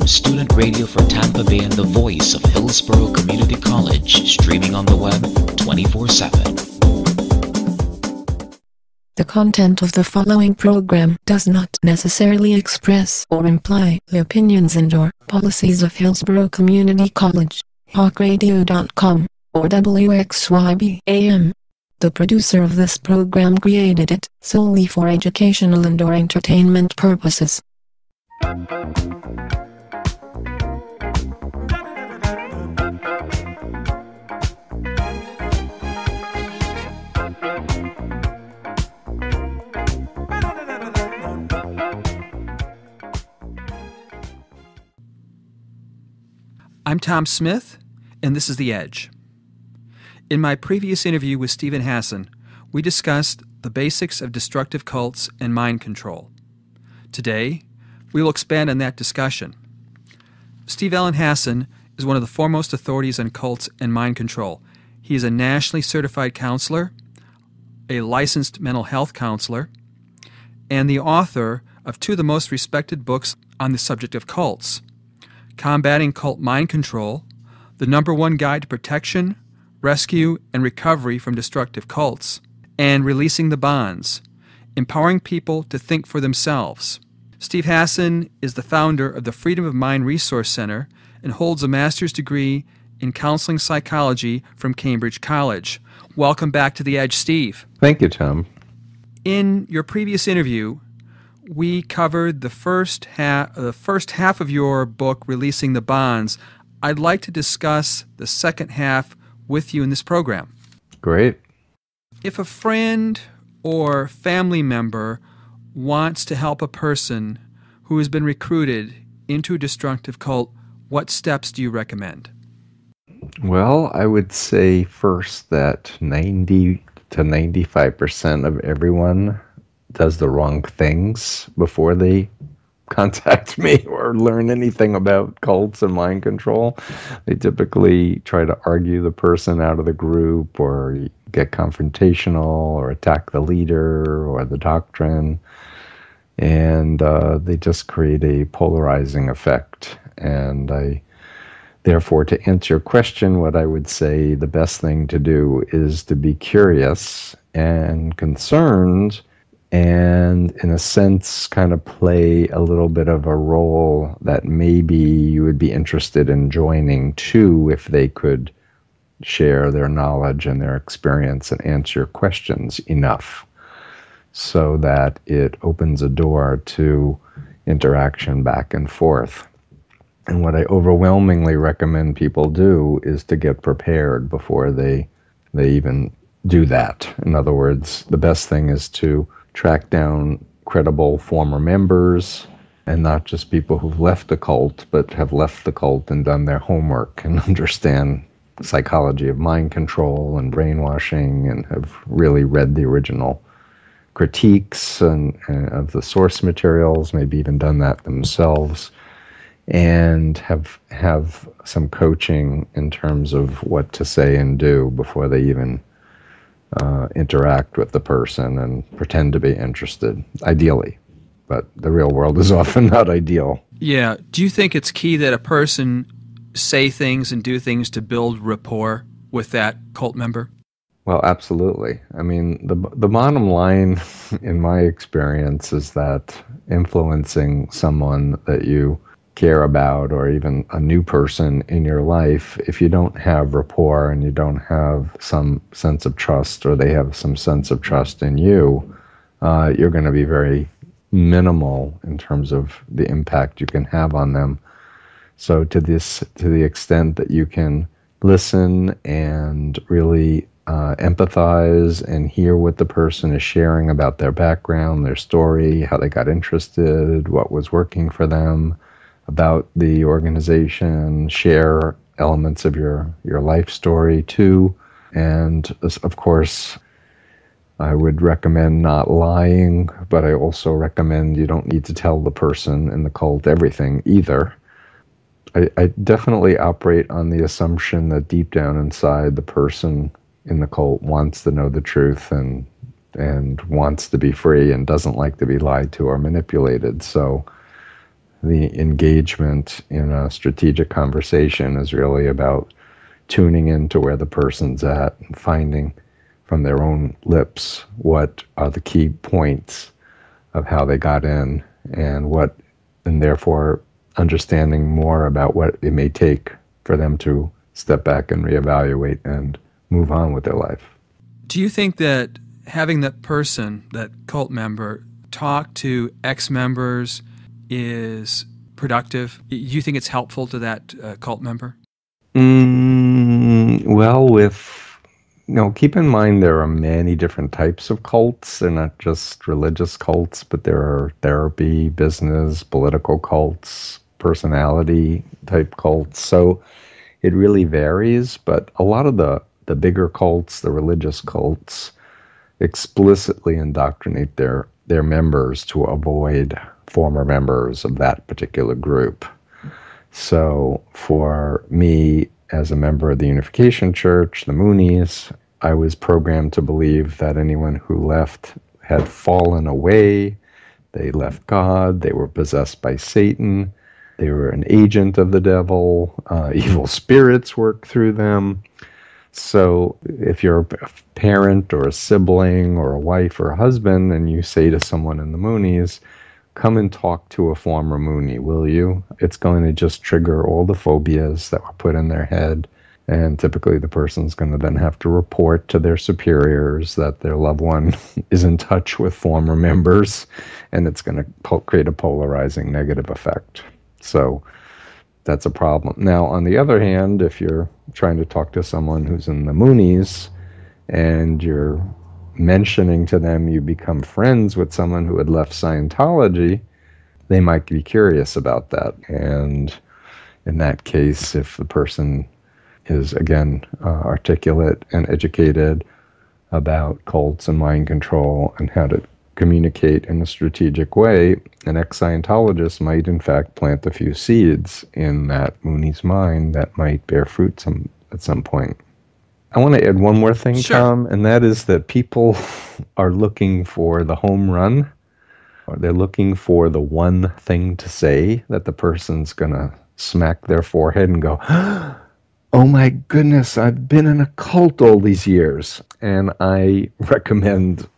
student radio for Tampa Bay and the voice of Hillsborough Community College, streaming on the web 24/7. The content of the following program does not necessarily express or imply the opinions and/or policies of Hillsborough Community College, hawkradio.com, or WXYB-AM. The producer of this program created it solely for educational and/or entertainment purposes. I'm Tom Smith, and this is The Edge. In my previous interview with Steve Hassan, we discussed the basics of destructive cults and mind control. Today, we will expand on that discussion. Steve Hassan is one of the foremost authorities on cults and mind control. He is a nationally certified counselor, a licensed mental health counselor, and the author of two of the most respected books on the subject of cults: Combating Cult Mind Control, the #1 guide to protection, rescue, and recovery from destructive cults, and Releasing the Bonds, empowering people to think for themselves. Steve Hassan is the founder of the Freedom of Mind Resource Center and holds a master's degree in counseling psychology from Cambridge College. Welcome back to The Edge, Steve. Thank you, Tom. In your previous interview, we covered the first half of your book, Releasing the Bonds. I'd like to discuss the second half with you in this program. Great. If a friend or family member wants to help a person who has been recruited into a destructive cult, what steps do you recommend? Well, I would say first that 90 to 95% of everyone does the wrong things before they contact me or learn anything about cults and mind control. They typically try to argue the person out of the group or get confrontational or attack the leader or the doctrine. And they just create a polarizing effect. And therefore, to answer your question, what I would say the best thing to do is to be curious and concerned, and in a sense kind of play a little bit of a role that maybe you would be interested in joining too, if they could share their knowledge and their experience and answer your questions enough so that it opens a door to interaction back and forth. And what I overwhelmingly recommend people do is to get prepared before they even do that. In other words, the best thing is to track down credible former members, and not just people who've left the cult, but have left the cult and done their homework and understand the psychology of mind control and brainwashing and have really read the original critiques and of the source materials, maybe even done that themselves, and have some coaching in terms of what to say and do before they even interact with the person and pretend to be interested, ideally. But the real world is often not ideal. Yeah. Do you think it's key that a person say things and do things to build rapport with that cult member? Well, absolutely. I mean, the bottom line, in my experience, is that influencing someone that you care about, or even a new person in your life, if you don't have rapport and you don't have some sense of trust, or they have some sense of trust in you, you're going to be very minimal in terms of the impact you can have on them. So to the extent that you can listen and really empathize and hear what the person is sharing about their background, their story, how they got interested, what was working for them, about the organization, share elements of your life story too. And of course, I would recommend not lying, but I also recommend you don't need to tell the person in the cult everything either. I definitely operate on the assumption that deep down inside, the person in the cult wants to know the truth and wants to be free and doesn't like to be lied to or manipulated. So the engagement in a strategic conversation is really about tuning into where the person's at and finding from their own lips what are the key points of how they got in, and therefore understanding more about what it may take for them to step back and reevaluate and move on with their life. Do you think that having that person, that cult member, talk to ex-members is productive? Do you think it's helpful to that cult member? Well, keep in mind there are many different types of cults. They're not just religious cults, but there are therapy, business, political cults, personality type cults. So it really varies, but a lot of the bigger cults, the religious cults, explicitly indoctrinate their members to avoid former members of that particular group. So for me, as a member of the Unification Church, the Moonies, I was programmed to believe that anyone who left had fallen away. They left God. They were possessed by Satan. They were an agent of the devil. Evil spirits work through them. So if you're a parent or a sibling or a wife or a husband and you say to someone in the Moonies, come and talk to a former Moonie, will you? It's going to just trigger all the phobias that were put in their head. And typically the person's going to then have to report to their superiors that their loved one is in touch with former members, and it's going to create a polarizing negative effect. So that's a problem. Now, on the other hand, if you're trying to talk to someone who's in the Moonies and you're mentioning to them you become friends with someone who had left Scientology, they might be curious about that. And in that case, if the person is, again, articulate and educated about cults and mind control and how to communicate in a strategic way, an ex-Scientologist might, in fact, plant a few seeds in that Moonie's mind that might bear fruit at some point. I want to add one more thing, Sure. Tom, and that is that people are looking for the home run, or they're looking for the one thing to say that the person's going to smack their forehead and go, oh my goodness, I've been in a cult all these years. And I recommend,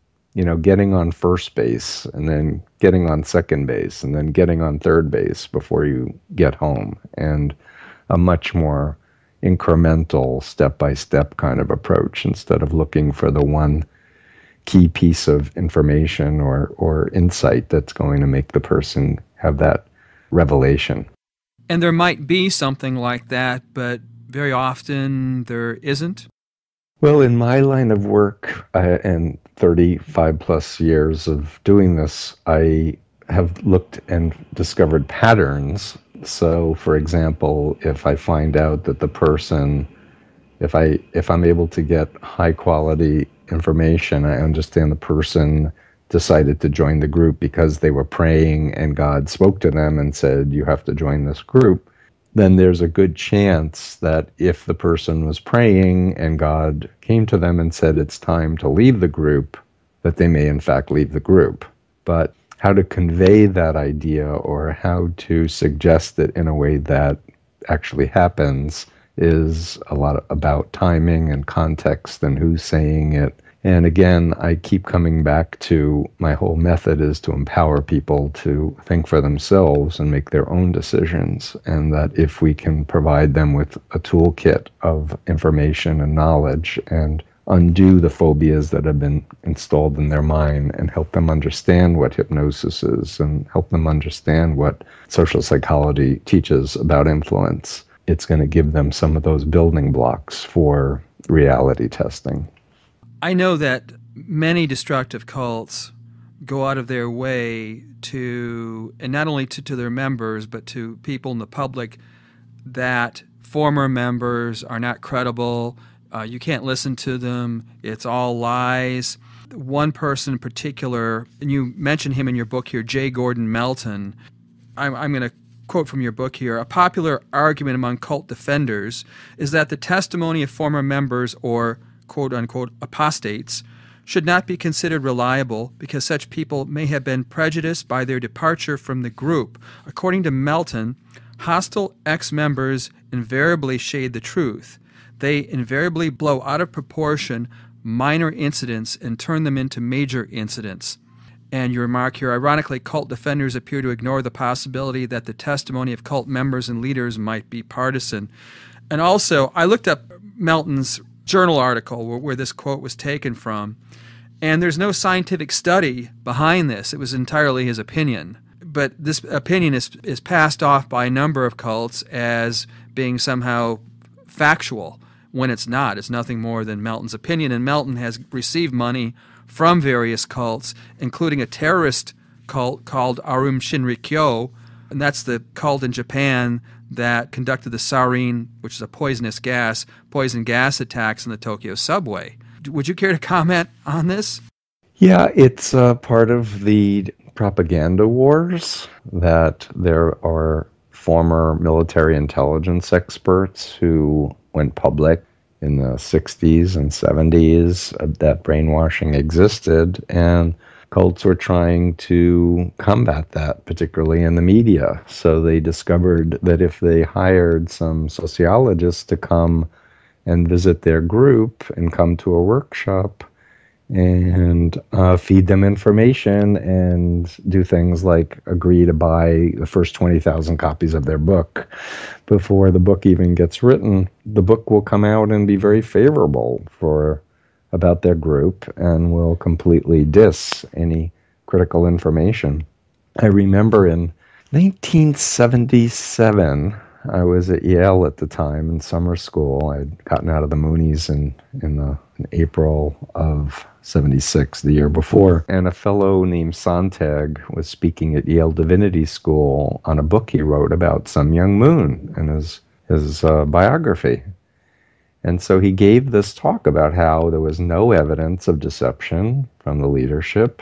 getting on first base and then getting on second base and then getting on third base before you get home, and a much more incremental, step-by-step kind of approach instead of looking for the one key piece of information or insight that's going to make the person have that revelation. And there might be something like that, but very often there isn't. Well, in my line of work and 35 plus years of doing this, I have looked and discovered patterns. So, for example, if I find out that the person, if I'm able to get high quality information, I understand the person decided to join the group because they were praying and God spoke to them and said, you have to join this group, then there's a good chance that if the person was praying and God came to them and said it's time to leave the group, that they may in fact leave the group. But how to convey that idea or how to suggest it in a way that actually happens is a lot about timing and context and who's saying it. And again, I keep coming back to my whole method is to empower people to think for themselves and make their own decisions. And that if we can provide them with a toolkit of information and knowledge and undo the phobias that have been installed in their mind and help them understand what hypnosis is and help them understand what social psychology teaches about influence, it's going to give them some of those building blocks for reality testing. I know that many destructive cults go out of their way to, and not only to their members, but to people in the public, that former members are not credible. You can't listen to them. It's all lies. One person in particular, and you mentioned him in your book here, J. Gordon Melton. I'm going to quote from your book here. A popular argument among cult defenders is that the testimony of former members or quote-unquote apostates should not be considered reliable because such people may have been prejudiced by their departure from the group. According to Melton, hostile ex-members invariably shade the truth. They invariably blow out of proportion minor incidents and turn them into major incidents. And you remark here, ironically, cult defenders appear to ignore the possibility that the testimony of cult members and leaders might be partisan. And also, I looked up Melton's journal article where this quote was taken from, and there's no scientific study behind this. It was entirely his opinion. But this opinion is passed off by a number of cults as being somehow factual when it's not. It's nothing more than Melton's opinion, and Melton has received money from various cults, including a terrorist cult called Arum Shinrikyo, and that's the cult in Japan that conducted the sarin, which is a poison gas attacks in the Tokyo subway. Would you care to comment on this? Yeah, it's part of the propaganda wars that there are former military intelligence experts who went public in the 60s and 70s that brainwashing existed, and cults were trying to combat that, particularly in the media. So they discovered that if they hired some sociologists to come and visit their group and come to a workshop and feed them information and do things like agree to buy the first 20,000 copies of their book before the book even gets written, the book will come out and be very favorable about their group and will completely diss any critical information. I remember in 1977, I was at Yale at the time in summer school. I'd gotten out of the Moonies in April of 76, the year before. And a fellow named Sontag was speaking at Yale Divinity School on a book he wrote about Sun Myung Moon and his biography. And so he gave this talk about how there was no evidence of deception from the leadership.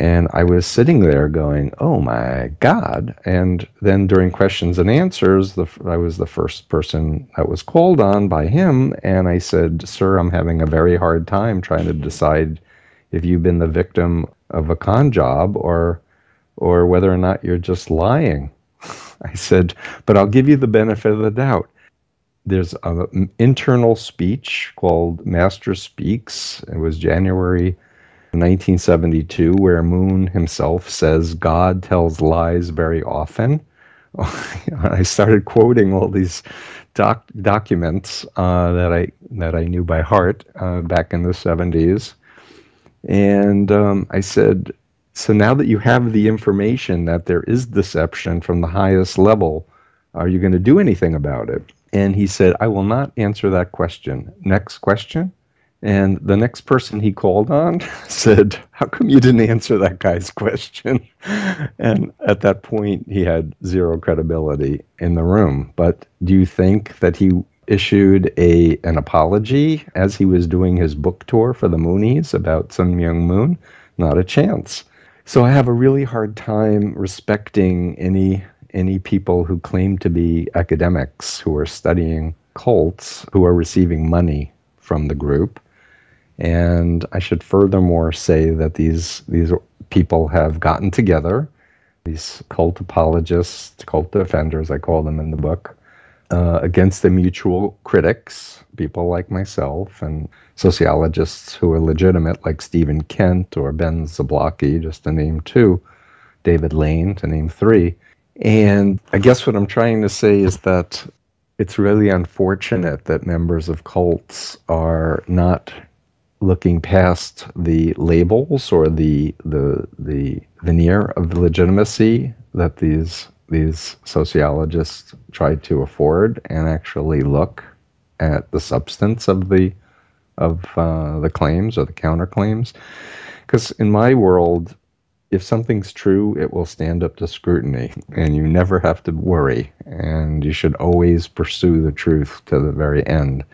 And I was sitting there going, oh my God. And then during questions and answers, I was the first person that was called on by him. And I said, sir, I'm having a very hard time trying to decide if you've been the victim of a con job or whether or not you're just lying. I said, but I'll give you the benefit of the doubt. There's an internal speech called Master Speaks. It was January 1972, where Moon himself says, God tells lies very often. I started quoting all these documents that I knew by heart back in the 70s. And I said, so now that you have the information that there is deception from the highest level, are you going to do anything about it? And he said, I will not answer that question. Next question. And the next person he called on said, how come you didn't answer that guy's question? And at that point, he had zero credibility in the room. But do you think that he issued an apology as he was doing his book tour for the Moonies about Sun Myung Moon? Not a chance. So I have a really hard time respecting any people who claim to be academics who are studying cults, who are receiving money from the group. And I should furthermore say that these people have gotten together, these cult apologists, cult defenders, I call them in the book, against the mutual critics, people like myself, and sociologists who are legitimate, like Stephen Kent or Ben Zablocki, just to name two, David Lane, to name three. And I guess what I'm trying to say is that it's really unfortunate that members of cults are not looking past the labels or the veneer of legitimacy that these sociologists try to afford, and actually look at the substance of the claims or the counterclaims. Because in my world, if something's true, it will stand up to scrutiny, and you never have to worry, and you should always pursue the truth to the very end.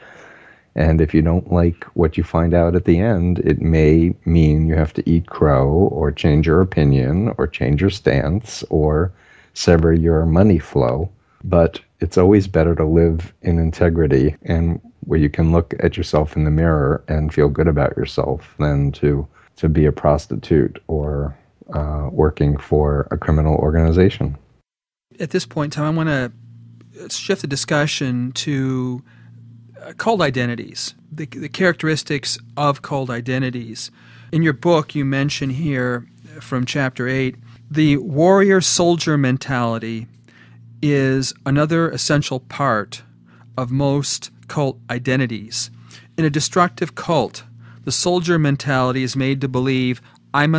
And if you don't like what you find out at the end, it may mean you have to eat crow or change your opinion or change your stance or sever your money flow. But it's always better to live in integrity. And where you can look at yourself in the mirror and feel good about yourself than to be a prostitute or working for a criminal organization. At this point in time, I want to shift the discussion to cult identities, the characteristics of cult identities. In your book, you mention here from Chapter 8, the warrior-soldier mentality is another essential part of most cult identities. In a destructive cult, the soldier mentality is made to believe, I must